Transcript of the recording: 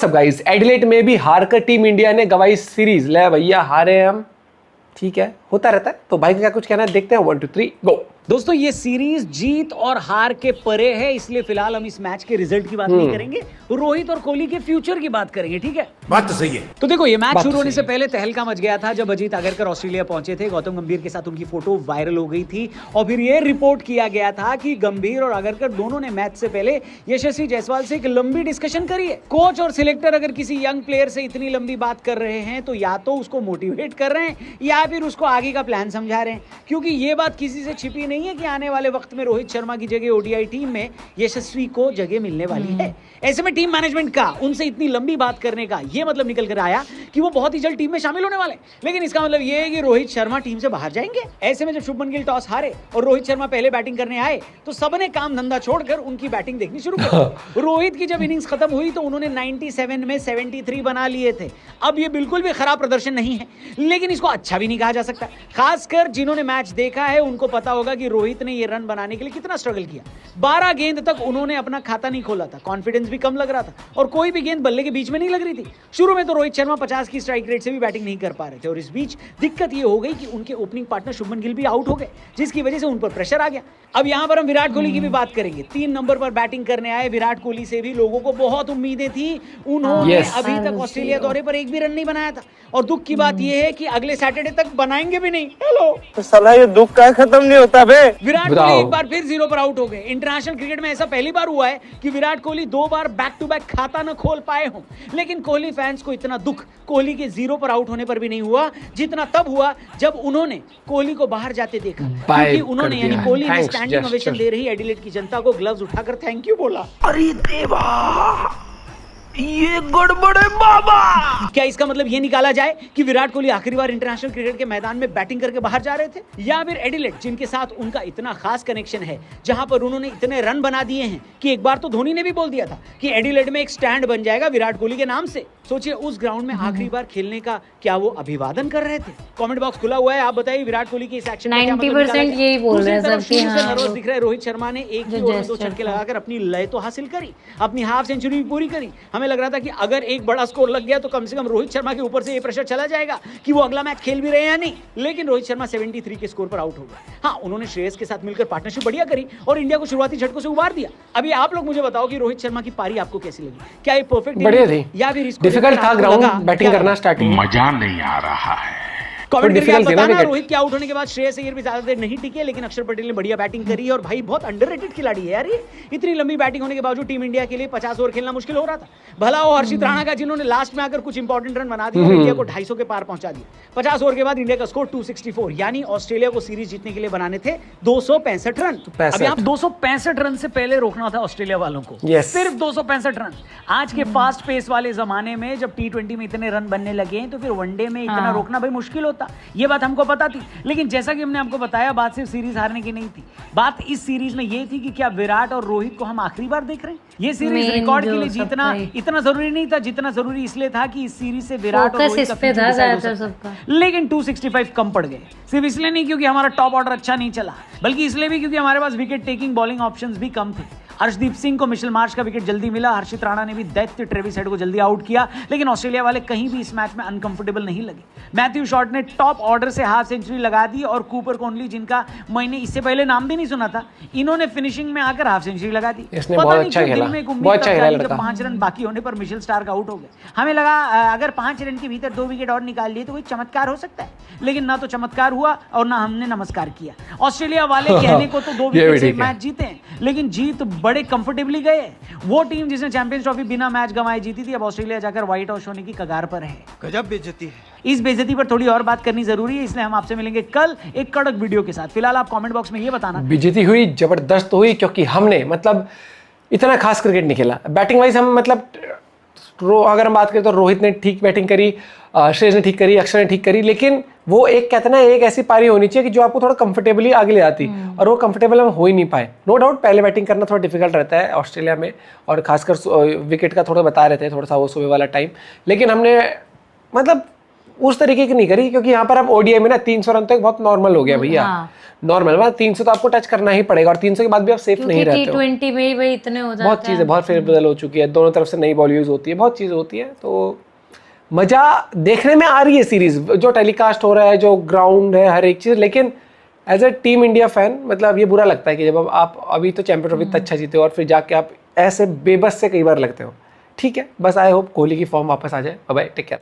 WhatsApp guys, Adelaide में भी हार कर टीम इंडिया ने गवाई सीरीज। ले भैया हारे हम, ठीक है, होता रहता है। तो भाई का क्या कुछ कहना है, देखते हैं। 1 2 3 गो। दोस्तों ये सीरीज जीत और हार के परे है, इसलिए फिलहाल हम इस मैच के रिजल्ट की बात नहीं करेंगे, रोहित और कोहली के फ्यूचर की बात करेंगे, ठीक है? बात तो सही है। तो देखो ये मैच शुरू होने से पहले तहलका मच गया था जब अजीत आगरकर ऑस्ट्रेलिया पहुंचे थे। गौतम गंभीर के साथ उनकी फोटो वायरल हो गई थी और फिर ये रिपोर्ट किया गया था कि गंभीर और आगरकर दोनों ने मैच से पहले यशस्वी जायसवाल से एक लंबी डिस्कशन करी है। कोच और सिलेक्टर अगर किसी यंग प्लेयर से इतनी लंबी बात कर रहे हैं तो या तो उसको मोटिवेट कर रहे हैं या फिर उसको आगे का प्लान समझा रहे हैं, क्योंकि ये बात किसी से छिपी नहीं है कि आने वाले वक्त में रोहित शर्मा की जगह ओडीआई टीम में यशस्वी को जगह मिलने वाली है। ऐसे में टीम मैनेजमेंट का उनसे इतनी लंबी बात करने का ये मतलब निकल कर आया कि वो बहुत ही जल्द टीम में शामिल होने वाले। लेकिन इसका मतलब ये है कि रोहित शर्मा टीम से बाहर जाएंगे। ऐसे में जब शुभमन गिल टॉस हारे और रोहित शर्मा पहले बैटिंग करने आए तो सबने काम धंधा छोड़कर उनकी बैटिंग देखनी शुरू कर। रोहित की जब इनिंग्स खत्म हुई तो उन्होंने 97 में 73 बना लिए थे। अब ये बिल्कुल भी खराब प्रदर्शन नहीं है, लेकिन इसको अच्छा भी नहीं कहा जा सकता। खासकर जिन्होंने मैच देखा है उनको पता होगा कि रोहित ने ये रन बनाने के लिए कितना स्ट्रगल किया। 12 गेंद तक उन्होंने अपना खाता नहीं खोला था, कॉन्फिडेंस भी कम लग रहा था और कोई भी गेंद बल्ले के बीच में नहीं लग रही थी। शुरू में तो रोहित शर्मा 50 की स्ट्राइक रेट से भी बैटिंग नहीं कर पा रहे थे और इस बीच दिक्कत ये हो गई कि उनके ओपनिंग पार्टनर शुभमन गिल भी आउट हो गए, जिसकी वजह से उन पर प्रेशर आ गया। अब यहां पर हम विराट कोहली की भी बात करेंगे। 3 नंबर पर बैटिंग करने आए विराट कोहली से भी लोगों को बहुत उम्मीदें थी। उन्होंने अभी तक ऑस्ट्रेलिया दौरे पर एक भी रन नहीं बनाया था और दुख की बात यह है कि अगले सैटरडे तक बनाएंगे भी नहीं। हेलो तो साला ये दुख का खत्म नहीं होता बे। विराट कोहली एक बार फिर 0 पर आउट हो गए। इंटरनेशनल क्रिकेट में ऐसा पहली बार हुआ है कि विराट कोहली 2 बार बैक टू बैक खाता न खोल पाए हों, लेकिन कोहली फैंस को इतना दुख कोहली के 0 पर आउट होने पर भी नहीं हुआ जितना तब हुआ जब उन्होंने कोहली को बाहर जाते देखा, क्योंकि उन्होंने यानी कोहली ने स्टैंडिंग ओवेशन दे रही एडिलेड की जनता को ग्लव्स उठाकर थैंक यू बोला। अरे देवा ये गड़बड़ है बाबा। क्या इसका मतलब ये निकाला जाए कि विराट कोहली आखिरी बार इंटरनेशनल क्रिकेट के मैदान में बैटिंग करके बाहर जा रहे थे, या फिर एडिलेड जिनके साथ उनका इतना खास कनेक्शन है, जहां पर उन्होंने इतने रन बना दिए हैं कि एक बार तो धोनी ने भी बोल दिया था कि एडिलेड में एक स्टैंड बन जाएगा विराट कोहली के नाम से। सोचिए उस ग्राउंड में आखिरी बार खेलने का क्या वो अभिवादन कर रहे थे? कमेंट बॉक्स खुला हुआ है, आप बताइए विराट कोहली के इस एक्शन का क्या मतलब? 90% यही बोल रहे हैं सब कि नर्वस दिख रहा है। रोहित शर्मा ने एक ही ओवर में 2 छक्के लगाकर अपनी लय तो हासिल करी, अपनी हाफ सेंचुरी भी पूरी करी। हमें लग रहा था कि अगर एक बड़ा स्कोर लग गया तो कम से कम रोहित शर्मा के ऊपर से ये प्रेशर चला जाएगा कि वो अगला मैच खेल भी रहे हैं या नहीं, लेकिन रोहित शर्मा 73 के स्कोर पर आउट हो गए। हाँ, उन्होंने श्रेयस के साथ मिलकर पार्टनरशिप बढ़िया करी और इंडिया को शुरुआती झटकों से उबार दिया। अभी आप लोग मुझे बताओ कि रोहित शर्मा की पारी आपको कैसी लगी? क्या ये परफेक्ट बढ़िया थी या फिर डिफिकल्ट था ग्राउंड बैटिंग करना स्टार्टिंग? मजा नहीं आ रहा है। कमेंट करके आप बताना रोहित के आउट होने के बाद श्रेयस अय्यर भी ज्यादा देर नहीं टिके, लेकिन अक्षर पटेल ने बढ़िया बैटिंग करी और भाई बहुत अंडररेटेड खिलाड़ी है यार ये। इतनी लंबी बैटिंग होने के बावजूद टीम इंडिया के लिए 50 ओवर खेलना मुश्किल हो रहा था। भला वो हर्षित राणा का जिन्होंने लास्ट में आकर कुछ इंपॉर्टेंट रन बना दिए और इंडिया को 250 के पार पहुंचा दिया। 50 ओवर के बाद इंडिया का स्कोर 264, यानी ऑस्ट्रेलिया को सीरीज जीतने के लिए बनाने थे 265 रन। अभी आप 265 रन से पहले रोकना था ऑस्ट्रेलिया वालों को, सिर्फ 265 रन। आज के फास्ट पेस वाले जमाने में जब T20 में इतने रन बनने लगे तो फिर वनडे में इतना रोकना भाई मुश्किल होता, ये बात हमको पता थी। लेकिन जैसा कि हमने आपको बताया, बात सिर्फ सीरीज हारने की नहीं थी, बात इस सीरीज में ये थी कि क्या विराट और रोहित को हम आखिरी बार देख रहे हैं। ये सीरीज रिकॉर्ड के लिए जीतना इतना जरूरी नहीं था जितना जरूरी इसलिए था कि इस सीरीज से विराट और रोहित का फ्यूचर डिसाइड हो सकता है। लेकिन 265 कम पड़ गए, सिर्फ इसलिए नहीं क्योंकि हमारा टॉप ऑर्डर अच्छा नहीं चला, बल्कि इसलिए भी क्योंकि हमारे पास विकेट टेकिंग बॉलिंग ऑप्शंस भी कम थे। अर्शदीप सिंह को मिशेल मार्श का विकेट जल्दी मिला, हर्षित राणा ने भी दैत्य ट्रेविस हेड को जल्दी आउट किया, लेकिन ऑस्ट्रेलिया वाले कहीं भी इस मैच में अनकंफर्टेबल नहीं लगे। मैथ्यू शॉर्ट ने टॉप ऑर्डर से हाफ सेंचुरी लगा दी और कूपर कोनली, जिनका मैंने इससे पहले नाम भी नहीं सुना था, इन्होंने फिनिशिंग में आकर हाफ सेंचुरी लगा दी। इसने बहुत अच्छा खेला, बहुत अच्छा खेला लड़का। 5 रन बाकी होने पर मिशेल स्टार्क आउट हो गए। हमें लगा अगर 5 रन के भीतर 2 विकेट और निकाल लिए तो कोई चमत्कार हो सकता है, लेकिन ना तो चमत्कार हुआ और ना हमने नमस्कार किया। ऑस्ट्रेलिया वाले कहने को तो 2 विकेट से मैच जीते हैं, लेकिन जीत बड़े कंफर्टेबली गए। वो टीम जिसने चैंपियंस ट्रॉफी बिना मैच गंवाए जीती थी, अब ऑस्ट्रेलिया जाकर व्हाइट वॉश होने की कगार पर है। गजब बेइज्जती है। इस बेइज्जती पर थोड़ी और बात करनी जरूरी है, इसलिए हम आपसे मिलेंगे कल एक कड़क वीडियो के साथ। फिलहाल आप कमेंट बॉक्स में ये बताना। बेइज्जती हुई, जबरदस्त हुई, क्योंकि हमने मतलब इतना खास क्रिकेट नहीं खेला। बैटिंग वाइज हम मतलब अगर हम बात करें तो रोहित ने ठीक बैटिंग करी, श्रेयस ने ठीक करी, अक्षर ने ठीक करी, लेकिन वो एक कहते ना एक ऐसी पारी होनी चाहिए कि जो आपको थोड़ा कंफर्टेबली आगे ले आती, और वो कंफर्टेबल हम हो ही नहीं पाए। नो डाउट पहले बैटिंग करना थोड़ा डिफिकल्ट रहता है ऑस्ट्रेलिया में, और खासकर विकेट का थोड़ा बता रहे थे, थोड़ा सा वो सुबह वाला टाइम, लेकिन हमने मतलब उस तरीके की नहीं करी, क्योंकि यहाँ पर अब ओडीआई में ना 300 रन तो एक बहुत नॉर्मल हो गया भैया। हाँ। नॉर्मल मतलब 300 तो आपको टच करना ही पड़ेगा, और 300 के बाद भी आप सेफ नहीं रहते हो। T20 में ही भाई इतने हो जाते बहुत चीज़ें, बहुत फेरबदल हो चुकी है, दोनों तरफ से नई बॉल यूज होती है, बहुत चीज़ें होती है, तो मज़ा देखने में आ रही है सीरीज जो टेलीकास्ट हो रहा है, जो ग्राउंड है, हर एक चीज़। लेकिन as a team India fan मतलब ये बुरा लगता है कि जब आप अभी तो चैंपियन ट्रॉफी इतना अच्छा जीते हो और फिर जाके आप ऐसे बेबस से कई बार लगते हो। ठीक है, बस आई होप कोहली की फॉर्म वापस आ जाए। Bye bye, take care.